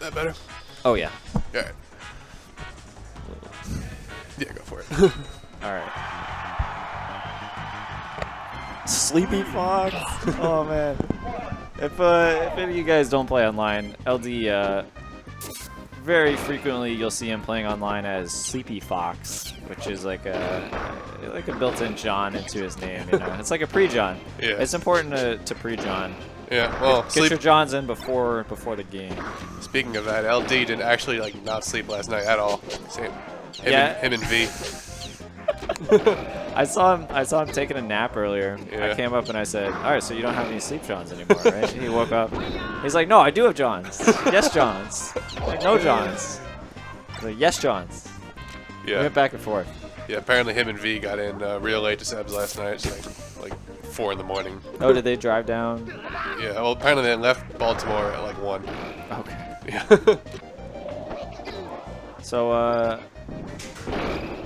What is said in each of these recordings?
That better? Oh, yeah. All right. Yeah, go for it. All right. Sleepy Fox. Oh, man. If any of you guys don't play online, LD, very frequently you'll see him playing online as Sleepy Fox, which is like a built-in John into his name. You know, it's like a pre-John. Yeah. It's important to pre-John. Yeah. Well, get your Johns in before the game. Speaking of that, LD didn't actually not sleep last night at all. Same. Him and V. I saw him taking a nap earlier. Yeah. I came up and I said, "All right, so you don't have any sleep Johns anymore, right?" He woke up. He's like, "No, I do have Johns. Yes, Johns. Like, no Johns." Like, yes, Johns. Yeah. We went back and forth. Yeah. Apparently, him and V got in real late to Seb's last night. It's like 4 in the morning. Oh, did they drive down? Yeah. Well, apparently they left Baltimore at like 1. Okay. Yeah.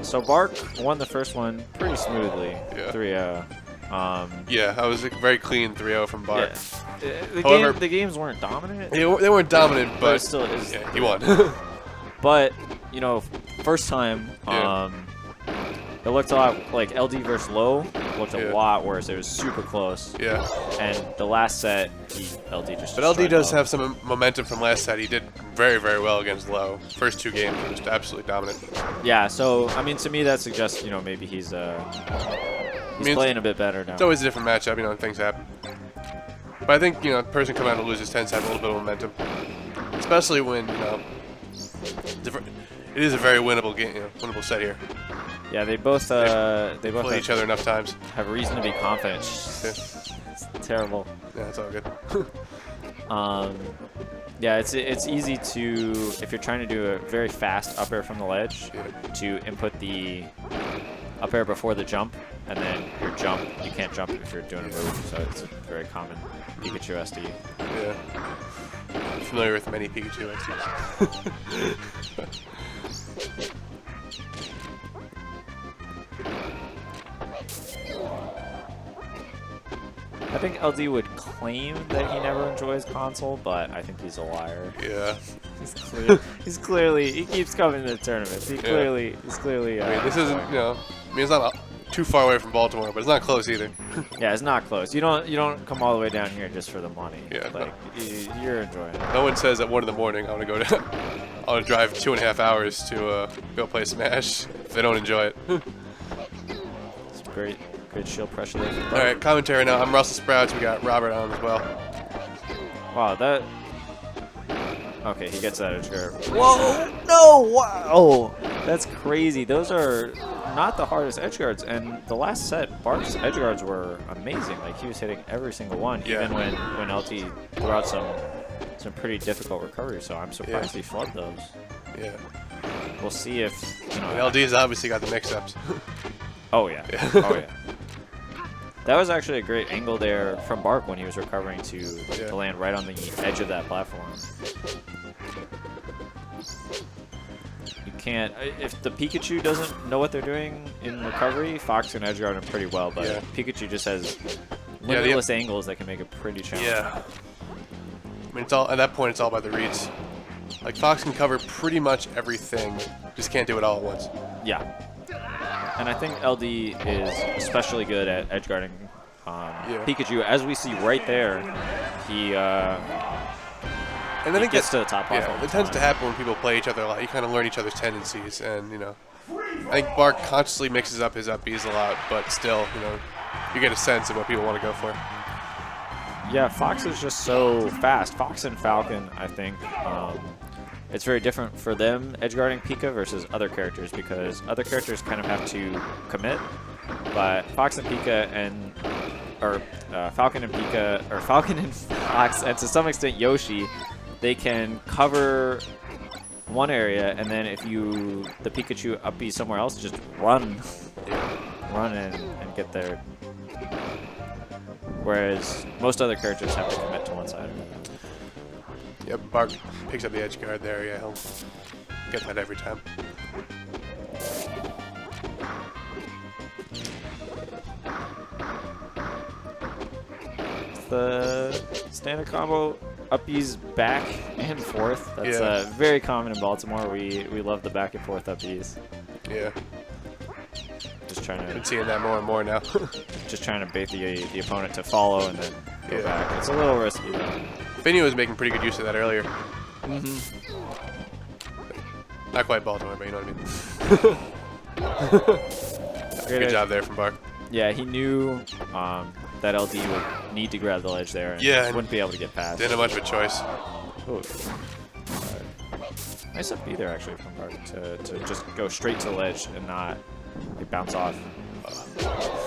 So Bark won the first one pretty smoothly, Yeah. 3-0. Yeah, I was a very clean 3-0 from Bark. Yeah. The games weren't dominant. They weren't dominant, but it still is. yeah, he won. But you know, first time, Yeah. it looked a lot like LD versus Low looked a Yeah. lot worse. It was super close. Yeah. And the last set, LD just. But LD does Low. have some momentum from last set. He did very, very well against Low. First 2 games, he was absolutely dominant. Yeah. So I mean, to me, that suggests maybe he's playing a bit better now. It's always a different matchup, things happen. But I think, the person coming out and loses tends to have a little bit of momentum. Especially when, it is a very winnable game, winnable set here. Yeah, they both Play each other enough times. have reason to be confident. Yeah. It's terrible. Yeah, it's all good. Yeah, it's easy to, if you're trying to do a very fast up air from the ledge, to input the up air before the jump, and then your jump, you can't jump if you're doing a move, so it's a very common Pikachu SD. Yeah. I'm familiar with many Pikachu SDs. I think LD would claim that he never enjoys console, but I think he's a liar. Yeah. He's clearly, he keeps coming to the tournaments. He's clearly. I mean, this isn't, it's not too far away from Baltimore, but it's not close either. Yeah, it's not close. You don't come all the way down here just for the money. Yeah. Like, you're enjoying it. No one says at 1 in the morning, I want to drive 2.5 hours to go play Smash if they don't enjoy it. It's great shield pressure there. All right, commentary now. I'm Russell Sprouts. We got Robert on as well. Wow, that. Okay, he gets that edge guard. Whoa! No! Wow! That's crazy. Those are not the hardest edge guards. And the last set, Bark's edge guards were amazing. Like, he was hitting every single one, even when LT threw out some pretty difficult recovery. So I'm surprised he flubbed those. Yeah. We'll see if. LD's obviously got the mix-ups. Oh yeah. Oh yeah. That was actually a great angle there from Bark when he was recovering to land right on the edge of that platform. You can't, if the Pikachu doesn't know what they're doing in recovery, Fox can edge guard him pretty well, but Pikachu just has limitless angles that can make it pretty challenging. Yeah. I mean, at that point, it's all about the reads. Like, Fox can cover pretty much everything, just can't do it all at once. Yeah. And I think LD is especially good at edge guarding Pikachu. As we see right there, he gets to the top platform. Yeah, it tends to happen when people play each other a lot. You kind of learn each other's tendencies, and I think Bark consciously mixes up his up Bs a lot, but still, you get a sense of what people want to go for. Yeah, Fox is just so fast. Fox and Falcon, I think. It's very different for them edgeguarding Pika versus other characters because other characters kind of have to commit, but Fox and Pika Falcon and Pika, or Falcon and Fox, and to some extent Yoshi, they can cover one area, and then if the Pikachu up B somewhere else, just run and get there. Whereas most other characters have to commit to one side or another. Yep, Bark picks up the edge guard there. Yeah, he'll get that every time. The standard combo Uppies back and forth. That's very common in Baltimore. We love the back and forth uppies. Yeah. Just trying to. Been seeing that more and more now. Just trying to bait the opponent to follow and then go back. It's a little risky though. Finney was making pretty good use of that earlier. Not quite Baltimore, but you know what I mean. Good job there from Bark. Yeah, he knew that LD would need to grab the ledge there and wouldn't be able to get past. Didn't have much of a choice. Ooh. Nice up B there actually from Bark to just go straight to the ledge and not bounce off.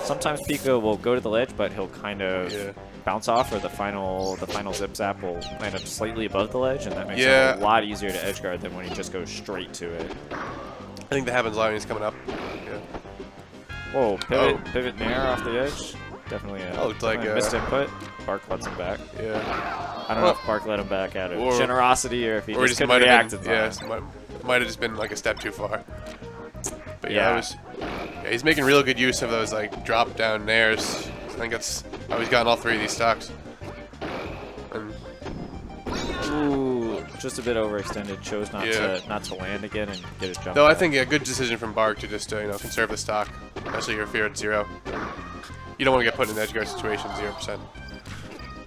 Sometimes Pika will go to the ledge, but he'll kind of bounce off, or the final zip zap will land up slightly above the ledge, and that makes it a lot easier to edgeguard than when he just goes straight to it. I think that happens a lot when he's coming up. Yeah. Whoa, pivot nair off the edge. Definitely a missed input. Bark lets him back. Yeah. I don't know if Bark let him back out of generosity or if he just couldn't react in time. Yeah, might have just been like a step too far. But yeah, he's making real good use of those like drop down nairs. I think that's how he's gotten all three of these stocks. And ooh, just a bit overextended. Chose not to land again and get his jump. Though I think a good decision from Bark to just conserve the stock, especially if you're at 0. You don't want to get put in an edgeguard situation 0%.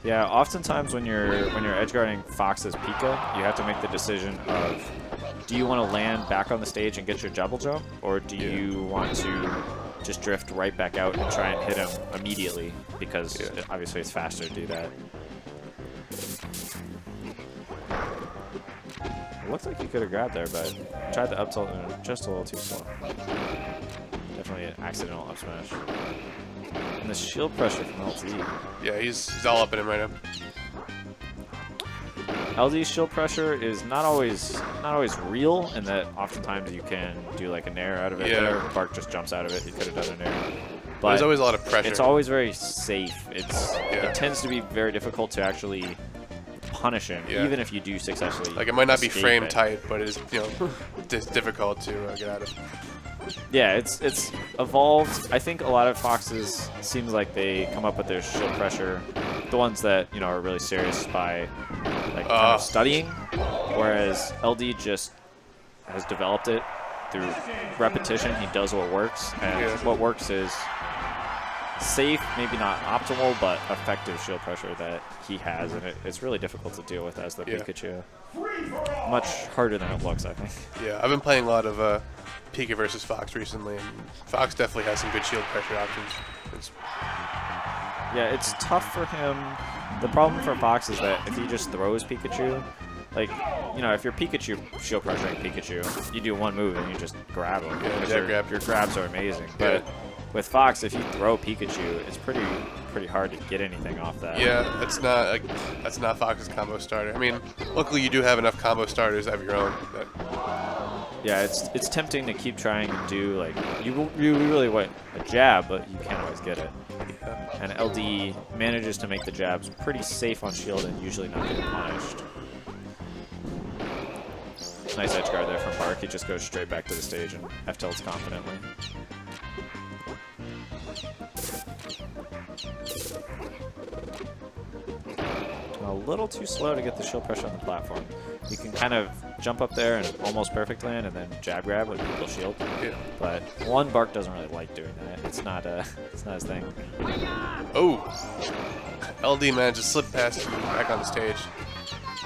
Yeah, oftentimes when you're edgeguarding Fox's Pika, you have to make the decision of, do you want to land back on the stage and get your double jump, or do you want to just drift right back out and try and hit him immediately, because obviously it's faster to do that. It looks like he could have grabbed there, but tried the up tilt and just a little too slow. Definitely an accidental up smash. And the shield pressure from LT. Yeah, he's all up in him right now. LD's shield pressure is not always real, in that oftentimes you can do like a nair out of it. There, Bark just jumps out of it. He could have done a nair. But there's always a lot of pressure. It's always very safe. It tends to be very difficult to actually punish him, even if you do successfully. Like it might not be frame tight, but it is it's difficult to get out of. Yeah, it's evolved. I think a lot of Foxes seems like they come up with their shield pressure, the ones that are really serious, by like kind of studying, whereas LD just has developed it through repetition. He does what works, and what works is safe, maybe not optimal, but effective shield pressure that he has, and it's really difficult to deal with as the Pikachu. Much harder than it looks, I think. Yeah, I've been playing a lot of Pika versus Fox recently, and Fox definitely has some good shield pressure options. Yeah, it's tough for him. The problem for Fox is that if he just throws Pikachu, like, if you're Pikachu shield pressuring Pikachu, you do one move and you just grab him. Yeah, your grabs are amazing. But with Fox, if you throw Pikachu, it's pretty hard to get anything off that. Yeah, that's not Fox's combo starter. I mean, luckily you do have enough combo starters of your own. Yeah, it's tempting to keep trying and do, like, you really want a jab, but you can't always get it. Yeah. And LD manages to make the jabs pretty safe on shield and usually not get punished. Nice edge guard there from Bark. He just goes straight back to the stage and F-tilts confidently. A little too slow to get the shield pressure on the platform. You can kind of jump up there and almost perfect land and then jab grab when people shield. Yeah. But Bark doesn't really like doing that. It's not his thing. Oh, LD managed to slip past back on the stage.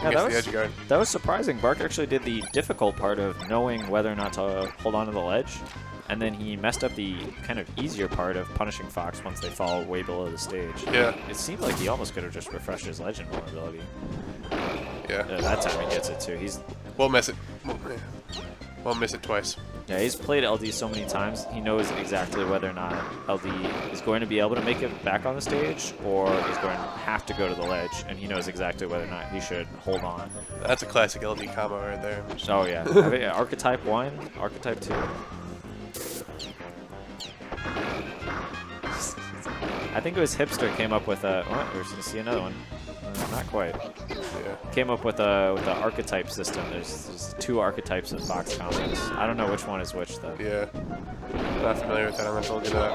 Yeah, that was surprising. Bark actually did the difficult part of knowing whether or not to hold on to the ledge, and then he messed up the kind of easier part of punishing Fox once they fall way below the stage. Yeah. It seemed like he almost could have just refreshed his ledge invulnerability. Yeah. That time he gets it too. Won't miss it. Won't miss it twice. Yeah, he's played LD so many times, he knows exactly whether or not LD is going to be able to make it back on the stage or is going to have to go to the ledge, and he knows exactly whether or not he should hold on. That's a classic LD combo right there. Oh, yeah. I mean, Archetype 1, Archetype 2. I think it was Hipster came up with a... Oh, we're going to see another one. Not quite. Yeah. Came up with the archetype system. There's 2 archetypes in Fox combos. I don't know which one is which though. Yeah. I'm not familiar with that. I'm not told you that.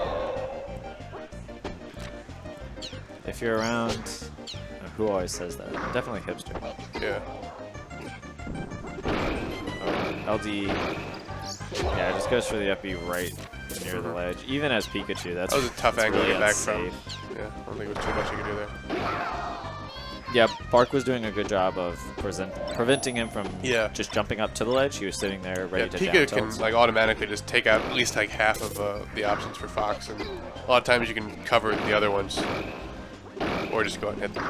If you're around, who always says that. Definitely hipster. Yeah. LD, yeah, just goes for the up B right near the ledge. Even as Pikachu, that was a tough angle really to get back unsafe. from. Yeah, I don't think it was too much you could do there. Yeah, Bark was doing a good job of preventing him from just jumping up to the ledge. He was sitting there ready to down Pika tilt. can like automatically just take out at least like half of the options for Fox, and a lot of times you can cover the other ones, or just go out and hit them.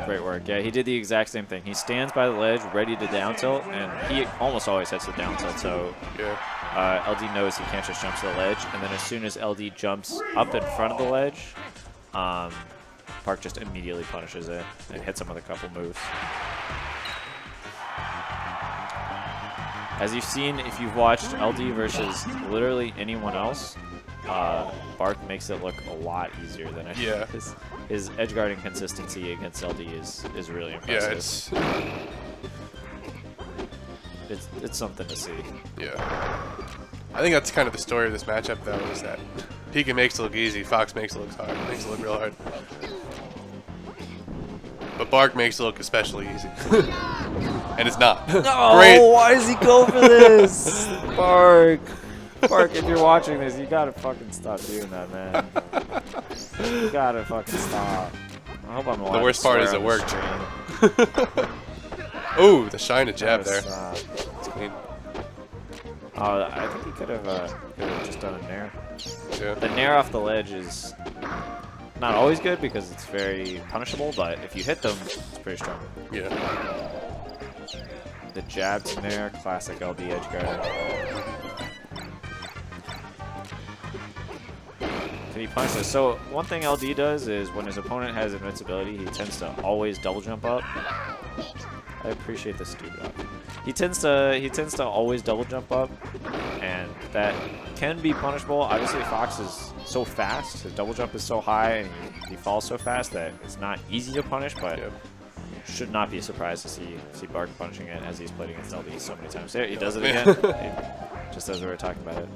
Great work. Yeah, he did the exact same thing. He stands by the ledge, ready to down tilt, and he almost always hits the down tilt. So LD knows he can't just jump to the ledge, and then as soon as LD jumps up in front of the ledge, Park just immediately punishes it and hits him with a couple moves. As you've seen, if you've watched LD versus literally anyone else, Bark makes it look a lot easier than it is. His edge guarding consistency against LD is really impressive. Yeah, it's something to see. Yeah. I think that's kind of the story of this matchup, though, is that Pika makes it look easy, Fox makes it look hard, makes it look real hard. But Bark makes it look especially easy. And it's not. No, Great. Why does he go for this? Bark. Bark, if you're watching this, you gotta fucking stop doing that, man. You gotta fucking stop. I hope I'm allowed The worst to part is swear it on worked. this stream. Ooh, the shine of jab there. It's clean. I think he could have just done a nair. Yeah. The nair off the ledge is not always good because it's very punishable, but if you hit them, it's pretty strong. Yeah. The jab to nair, classic LD edge guard. Can he punish this? So one thing LD does is when his opponent has invincibility, he tends to always double jump up. I appreciate the stupid up. He tends to always double jump up, and that can be punishable. Obviously, Fox is so fast, his double jump is so high, and he falls so fast that it's not easy to punish, but should not be surprised to see Bark punishing it as he's played against LD so many times. There, he does it again, just as we were talking about it.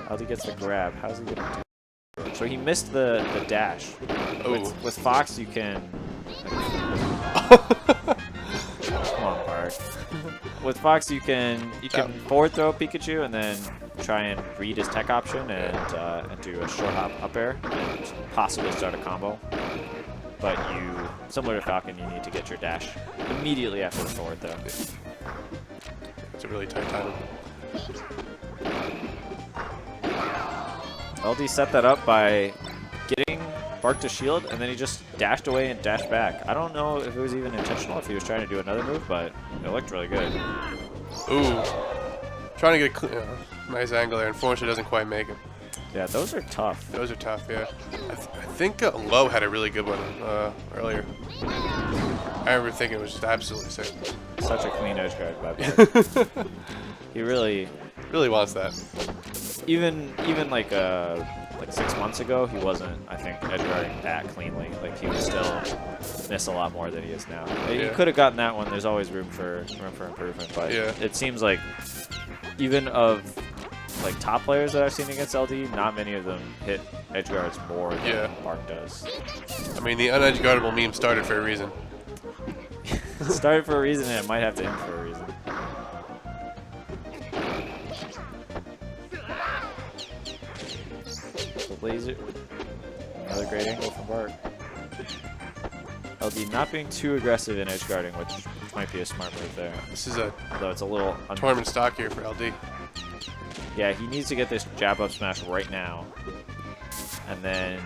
LD gets the grab. How's he gonna do? So he missed the dash. With Fox, you can. Come on, Bark. With Fox, you can forward throw Pikachu and then try and read his tech option and do a short hop up air and possibly start a combo. But similar to Falcon, you need to get your dash immediately after the forward throw. It's a really tight timing. LD set that up by getting Bark to shield, and then he just dashed away and dashed back. I don't know if it was even intentional, if he was trying to do another move, but it looked really good. Ooh. Trying to get a nice angle there. Unfortunately, doesn't quite make it. Yeah, those are tough. Those are tough, yeah. I think Low had a really good one earlier. I remember thinking it was just absolutely sick. Such a clean edge guard by Bark. He really wants that. Even like 6 months ago, he wasn't, I think, edge guarding that cleanly. Like, he would still miss a lot more than he is now. He could have gotten that one. There's always room for improvement, but it seems like even of like top players that I've seen against LD, not many of them hit edge guards more than Bark does. I mean, the unedge guardable meme started for a reason. Started for a reason, and it might have to end for a reason. Laser. Another great angle from Bark. LD not being too aggressive in edge guarding, which might be a smart move there. This is though it's a little tournament stock here for LD. Yeah, he needs to get this jab up smash right now, and then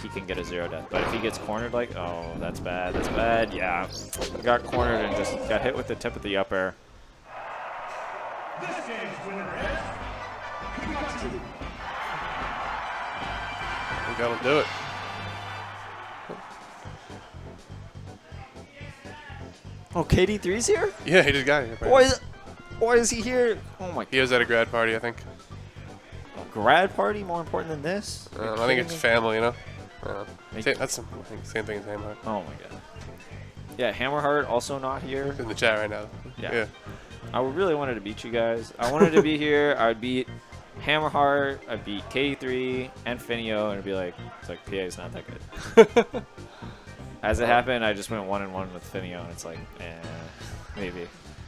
he can get a 0 death. But if he gets cornered, like, oh, that's bad. That's bad. Yeah, got cornered and just got hit with the tip of the up air. This game's winner is Pikachu. That'll do it. Oh, KD3's here? Yeah, he just got here. Why is he here? Oh my god. He was at a grad party, I think. A grad party more important than this? I think it's family, That's same thing as Hammerheart. Oh my god. Yeah, Hammerheart also not here. He's in the chat right now. Yeah. I really wanted to beat you guys. I wanted to be here. I would beat Hammerheart, I'd beat KD3 and Finio, and it'd be like, it's like PA's not that good. As it happened, I just went 1-1 with Finio, and it's like, maybe.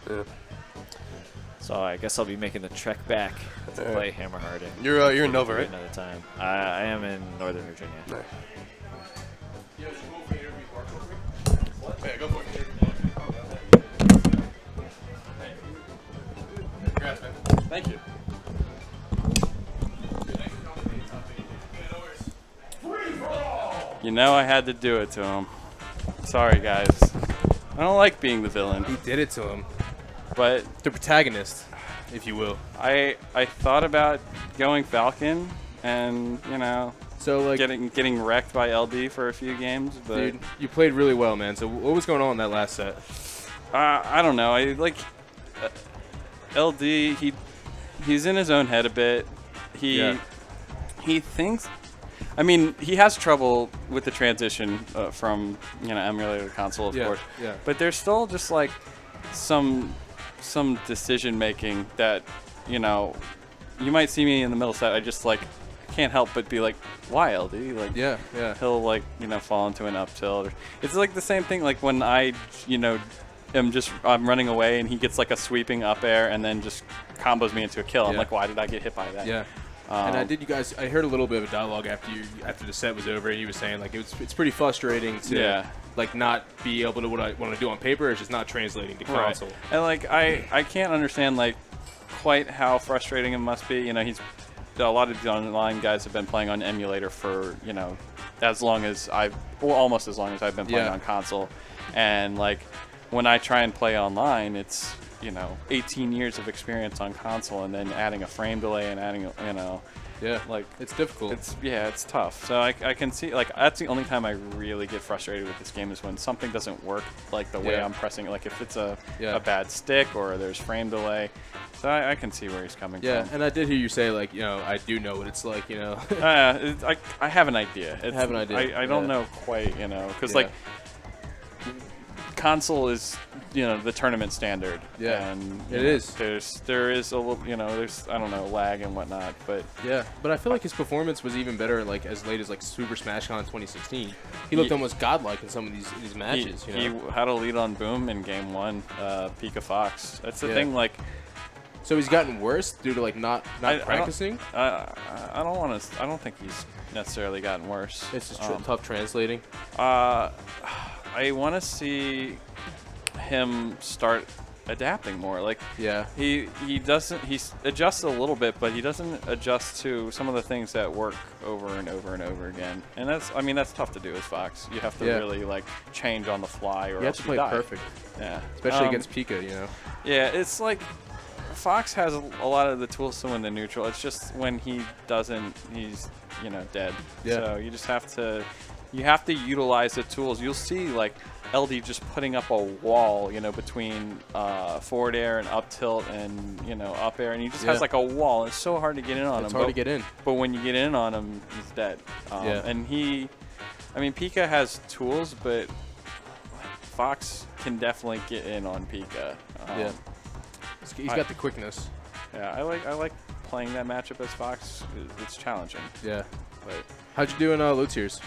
Yeah. So I guess I'll be making the trek back to play Hammer Harden. You're in Nova, right? Another time. I am in Northern Virginia. Nice. Yeah, go for it. Congrats, man. Thank you. You know I had to do it to him. Sorry, guys. I don't like being the villain. He did it to him. But The protagonist, if you will. I thought about going Falcon and, you know, So, like, getting wrecked by LD for a few games. But dude, you played really well, man. So what was going on in that last set? I don't know. I like LD. He's in his own head a bit. He thinks. I mean, he has trouble with the transition from emulator to console, of course. Yeah. But there's still just like some decision making that you might see me in the middle set. I just like can't help but be like, why LD? Like, Yeah. he'll like fall into an up tilt. It's like the same thing like when I I'm running away and he gets like a sweeping up air and then just combos me into a kill. I'm like, why did I get hit by that? Yeah. And I heard a little bit of a dialogue after the set was over, and he was saying like it's pretty frustrating to like not be able to what I want to do on paper. It's just not translating to console. Right. And like I can't understand like quite how frustrating it must be. He's a lot of the online guys have been playing on emulator for almost as long as I've been playing on console, and like when I try and play online, it's 18 years of experience on console, and then adding a frame delay and adding like it's difficult. It's tough. So I can see like that's the only time I really get frustrated with this game is when something doesn't work like the way I'm pressing it. Like if it's a bad stick or there's frame delay. So I can see where he's coming from. Yeah, and I did hear you say like I do know what it's like. I have an idea. I don't know quite because like console is the tournament standard. Yeah, and it is. There is a little there's I don't know lag and whatnot, but but I feel like his performance was even better like as late as like Super Smash Con 2016. He looked almost godlike in some of these matches. He had a lead on Boom in game 1. Pika Fox. That's the thing. Like, so he's gotten worse due to like not practicing. I don't think he's necessarily gotten worse. It's just tough translating. I want to see him start adapting more. Like he adjusts a little bit, but he doesn't adjust to some of the things that work over and over and over again. And that's tough to do as Fox. You have to really like change on the fly, or you have to play perfect. Yeah, especially against Pika. Yeah, it's like Fox has a lot of the tools to win the neutral. It's just when he doesn't, he's dead. Yeah. So you just have to. You have to utilize the tools. You'll see like LD just putting up a wall, between forward air and up tilt and up air, and he just has like a wall. It's so hard to get in on him. It's hard to get in. But when you get in on him, he's dead. And Pika has tools, but Fox can definitely get in on Pika. He's got the quickness. Yeah, I like playing that matchup as Fox. It's challenging. Yeah. But how'd you do in low tiers?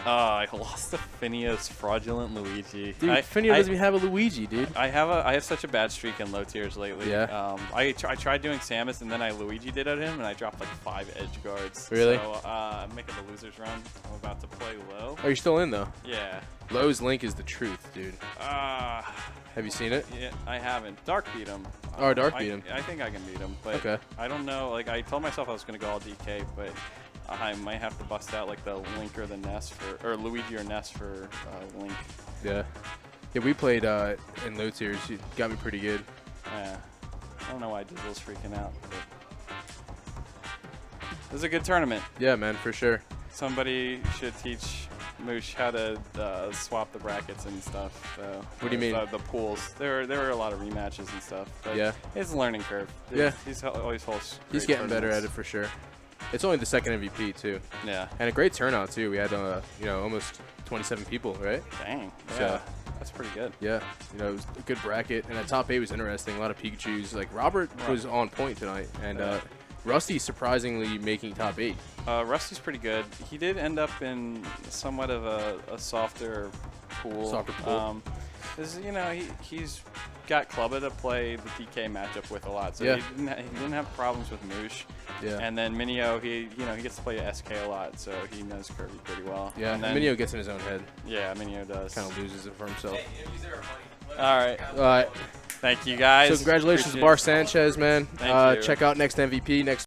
I lost to Finio's fraudulent Luigi. Dude, Finio doesn't even have a Luigi, dude. I have such a bad streak in low tiers lately. Yeah. I tried doing Samus, and then I Luigi did at him, and I dropped like 5 edge guards. Really? So I'm making the losers run. I'm about to play low. Oh, you're still in though? Yeah. Low's Link is the truth, dude. Have you seen it? Yeah, I haven't. Dark beat him. Oh, Dark beat him. I think I can beat him, but okay. I don't know. Like I told myself I was gonna go all DK, but I might have to bust out like the Link or the Ness or Luigi or Ness for Link. Yeah. Yeah, we played in low tiers. You got me pretty good. Yeah. I don't know why Dizzle's freaking out, but it was a good tournament. Yeah, man, for sure. Somebody should teach Moosh how to swap the brackets and stuff. So what do you mean? The pools. There were a lot of rematches and stuff. But yeah. It's a learning curve. He's always holds. He's getting better at it for sure. It's only the second MVP too. Yeah. And a great turnout too. We had almost 27 people, right? Dang. Yeah. So, that's pretty good. Yeah. It was a good bracket, and the top 8 was interesting. A lot of Pikachus. Like Robert was on point tonight, and Rusty surprisingly making top 8. Rusty's pretty good. He did end up in somewhat of a softer pool. Soccer pool. You know, he's got Clubba to play the DK matchup with a lot, so he didn't have problems with Moosh. Yeah. And then Minio, he gets to play SK a lot, so he knows Kirby pretty well. Yeah, and then, Minio gets in his own head. Yeah, Minio does. Kind of loses it for himself. All right. All right. Thank you, guys. So congratulations to BarkSanchez, man. Thank you. Check out Next MVP next